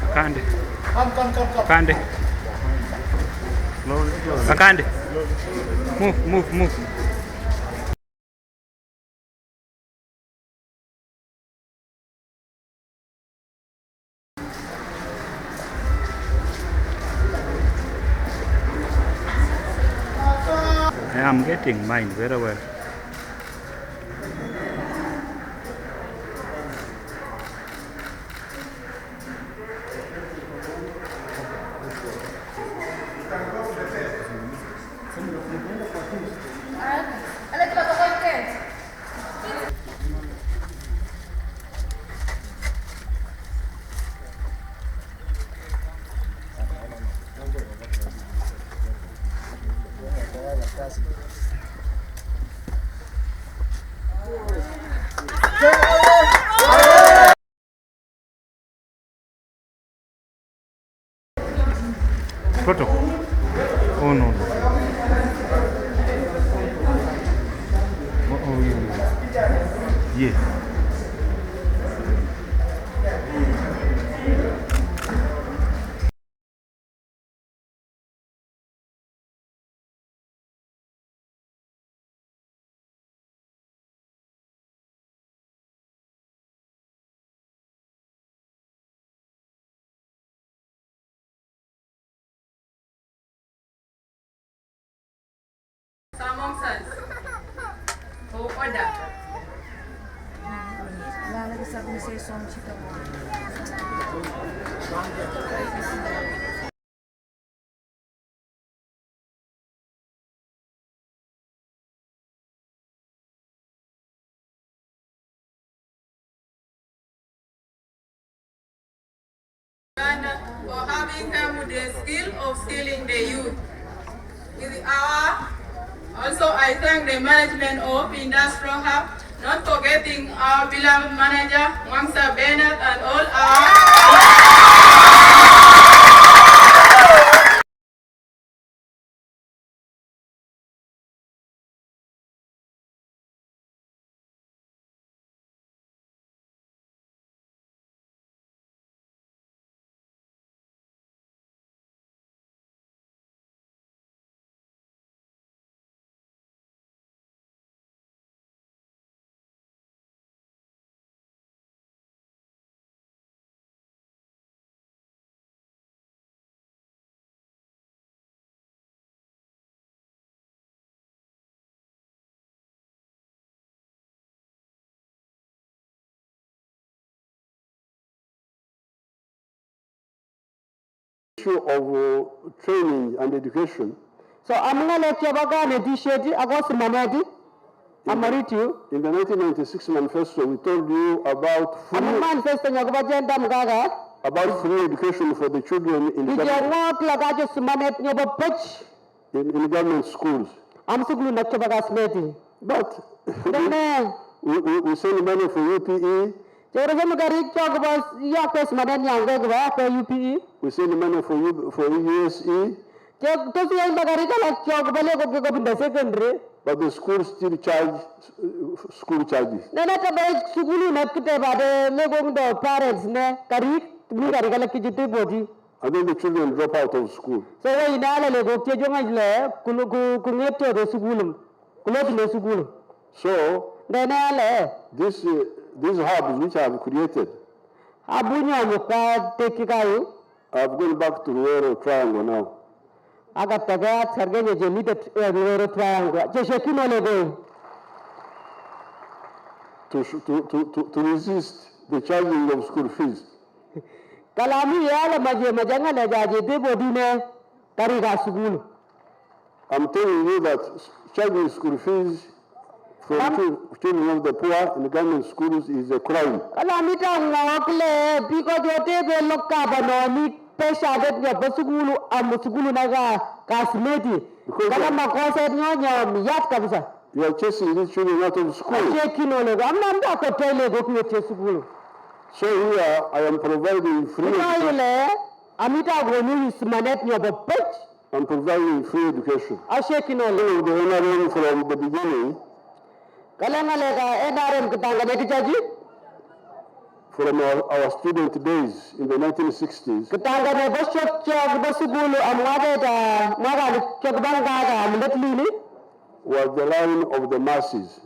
Kakande. Kakande. Kakande. Move. I am getting mine very well. Photo? Oh no. Oh yeah. Yes. Among us, who order. Lagi sa organisasyon chika mo. For having come with the skill of skilling the youth. Also, I thank the management of Industrial Hub, not forgetting our beloved manager, Wangsa Bennett, and all our... Of training and education. So I'm going to let you begin t-shirt. I got some money. I'm ready to. In the 1996 manifesto, we told you about free education for the children in government schools. But we send money for UPE. We send money for USE. But the schools still charge school charges. And then the children drop out of school. So these hubs which I have created, I've gone back to Rural Triangle now. To resist the charging of school fees. I'm telling you that charging school fees for children of the poor in the government schools is a crime. You are chasing these children out of school. So here I am providing free education. I'm providing free education. The NRM from the beginning, from our student days in the 1960s Katangane bashok chok basugulu amwageta mwaga chok bangaga amletlili. was the line of the masses.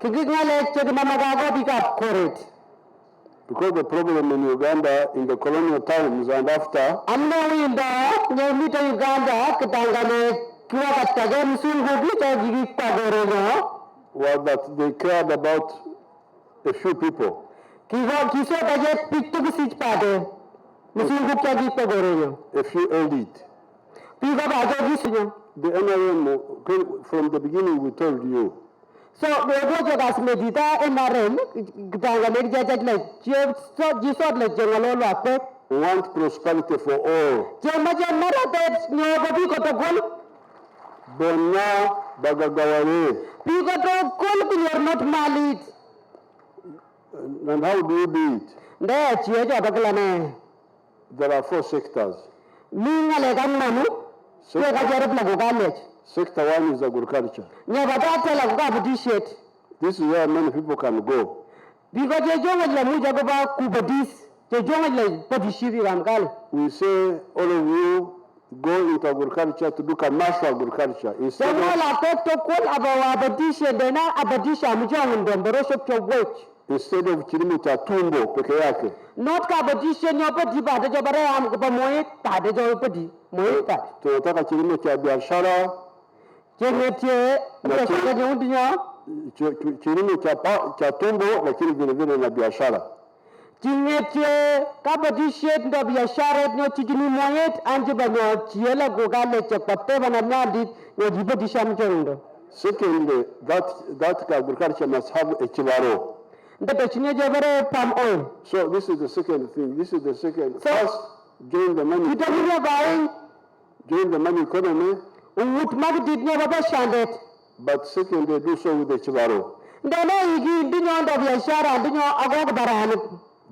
Kigingale chok namagago bika koret. Because the problem in Uganda in the colonial times and after Amno winda nyemita Uganda katangane kiwa katage musungu bita jigita gorogo. was that they cared about a few people. Kiso kaje piktu kisich pade. Musungu kya jigita gorogo. A few elite. Piga bajo gisinyo. The NRM, from the beginning we told you, So we go to das medita NRM katangane jajat le jisot le jengalo lakwe. want prosperity for all. Jema jemara te nyogo biko to gol. Bonna bagagawawe. Biko to gol you're not married. And how do you do it? Nde chiyejo bakalane. There are 4 sectors. Minga le gamanu. Kwe kajarib la gugalech. Sector 1 is agriculture. Nyabata la gugabudishet. This is where many people can go. Biko jejonga la muja goba kubadis. Jejonga la padishivi gamgal. We say all of you go into agriculture to do commercial agriculture instead Jengo of, la tekto kol abawa abadishe dena abadisha mujonga ndombero shokyo wech. instead of kilimo cha tumbo peke yake. Not ka abadishe nyopa diba de jobare am kupa moye tade jo padi moye tade. Tunataka kilimo cha biashara, Jengetie mkeshaka nyundinya. kilimo cha tumbo lakini vile vile na biashara. Jengetie kabadishe ndo biashara nyo chijini moye anje banyo chiela gugale chekpate bana nyadi nyo jibadisha mjondo. Secondly, that agriculture must have a chibaro. Ndete chinye jebere palm oil. So this is the second thing. This is the second. So, First, join the money. Italia buying Join the money economy. ut magdid nye baba shandet. But second, they do so with the chibaro. Ndene igi dinyo ndo biashara dinyo agog barani.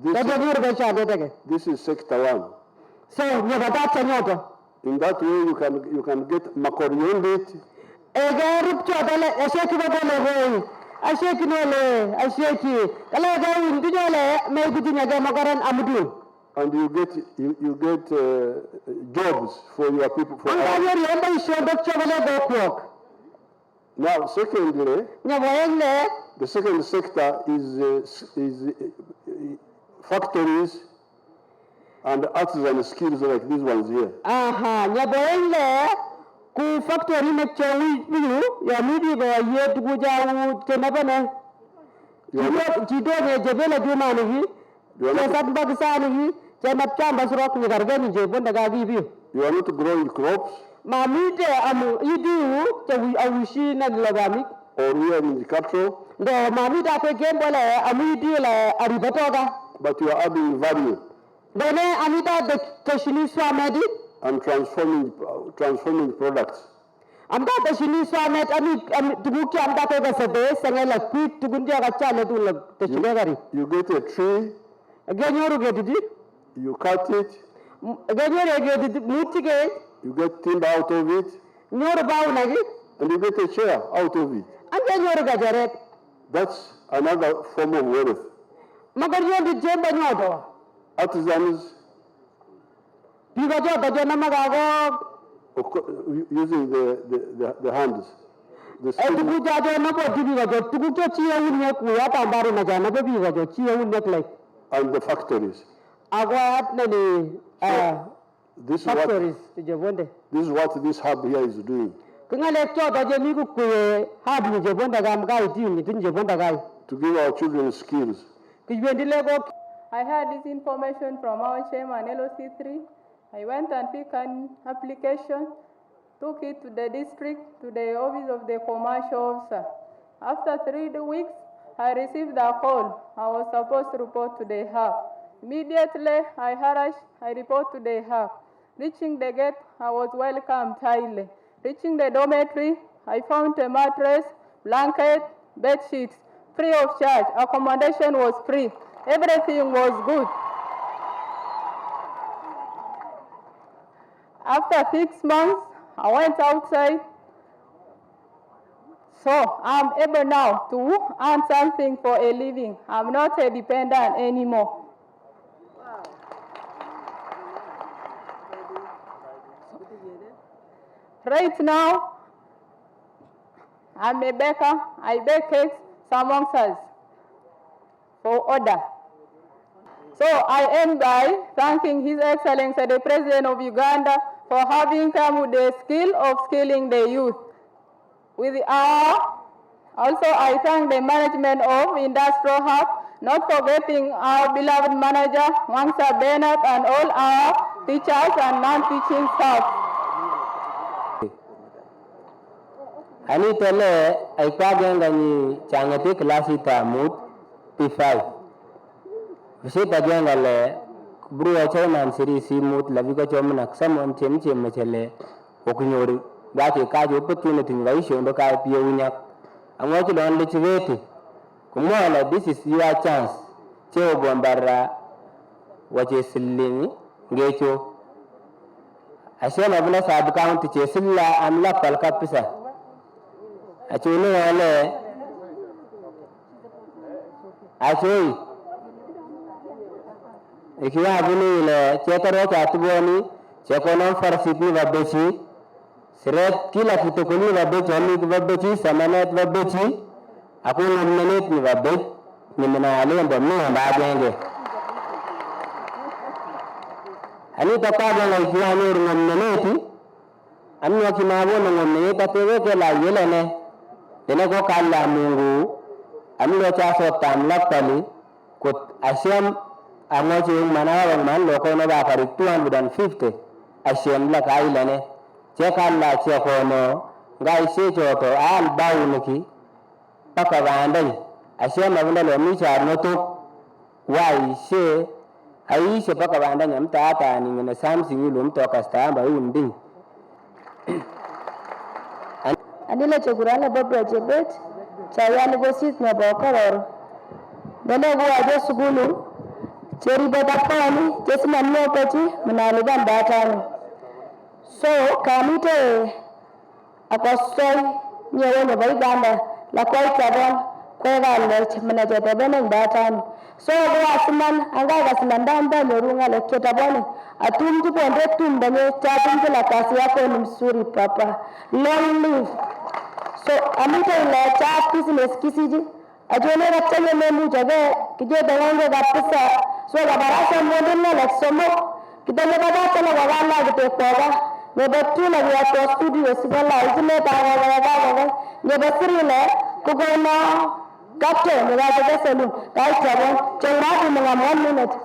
Ndete nyur be shandet ege. This is sector 1. So nye baba chanyoto. In that way, you can get makoriondet. Ege rupcho dele esheki bedele goyi. Asheki nole asheki. Kala ege dinyo le me dinyo ge magaran amudun. And you get jobs for your people. For Anga yori enda ishondok chabale go kwok. now, secondly, Nye boyengle the second sector is factories and artisan skills like these ones here. aha nye boyengle ku factory me chewi biyu ya midi go ye tuguja u tenabane. Jido ne jebele jumani hi. Jesat bagisani hi. Jenap chamba surok ni gargani jebon daga bibi. You are not growing crops Mamite amu idu chewi awushi na lagami. or rearing cattle, Do mamita pe gembole amu idu la aribatoga. but you are adding value Dene amita de keshini swamedi. and transforming products. Amda keshini swamet ami tuguki amda pe gasebe sengela pit tugundia gachale tu lag teshine gari. You get a tree, Genyoru gedidi. you cut it, Genyoru gedidi mutige. you get timber out of it, Nyoru bau nagi. and you get a chair out of it. Genyoru gajaret. That's another form of wealth. Magar yondi jemba nyoto. Artisans Piga jota jona magago. using the hands. The skill. Tugu jajo na bo tibi gajo. Tugu cho chiya unye kuya tambari na jana be biga jo chiya unye klek. And the factories. Agwa nani This is what factories tijebonde. this hub here is doing. Kungale chota je miku kuye hab ni jebonde gam gai tiuni tin jebonde gai. To give our children skills. Kijwendile go. I had this information from our chairman, LOC3. I went and picked an application, took it to the district, to the office of the commercial officer. After 3 weeks, I received a call. I was supposed to report to the hub. Immediately, I harassed, I report to the hub. Reaching the gate, I was welcomed highly. Reaching the dormitory, I found a mattress, blanket, bed sheets, free of charge. Accommodation was free. Everything was good. After 6 months, I went outside, So I'm able now to earn something for a living. I'm not a dependent anymore. Right now, I'm a baker. I bake cakes, samosas for order. So I end by thanking His Excellency the President of Uganda for having come with the skill of skilling the youth. Also I thank the management of Industrial Hub, not forgetting our beloved manager, Wangsa Bernard, and all our teachers and non-teaching staff. Ani tele ay Bikyagenda ni changati klasi tamut P5. Visita jenga le bruwa chairman siri simut la viko chomna samon chemche mechele okunyori gati kaje opportunity ngaisho ndo ka pio unyak amwachi don lechiveti kumwala this is your chance cheo bombara wache silingi ngecho ashema bula sub county che silla amla palka pisa achuni wale achoi ikiwa abuni ile chetaro cha tuboni chekonon farsit ni babechi siret kila kitu kuni babechi ani babechi samanet babechi akuna mnenet ni babechi ni mnaale ndo mbagenge ani tataga na ikiwa ni mneneti amwa kinabona mneneta teweke la yelene dene ko kala Mungu amlo cha so tamlapali ko asham amwachi manawa man loko no ba pari 250 asham la kailane che kala che kono ngai se joto al bauniki paka bandai asham abunda lo mi cha noto wai se aisha paka bandai amta ata ni ngene samsi ngulu mtoka stamba unding Anila chagurala babra jebet chayani bosit na bokaror dele buaje sugulu cheri badapani jesma nyopachi manaliban batani so kamite akostoi nyewe ne Uganda la kwai tabon kwega le manager tabene batani so go asman anga gasman damba nyorunga le ketabone atumji bonde tumbanye chatumji la kasi yako ni msuri papa long live. So amita ila chat business kisiji ajone rachanye memu jage kije dawange gapisa so gabarasa modella la somo kidale babata la wala gite koga ne batuna ya to studio sibala izime tawa ne basirina kugona kapte ne gaje selu kai chabo chengati mga 1 minute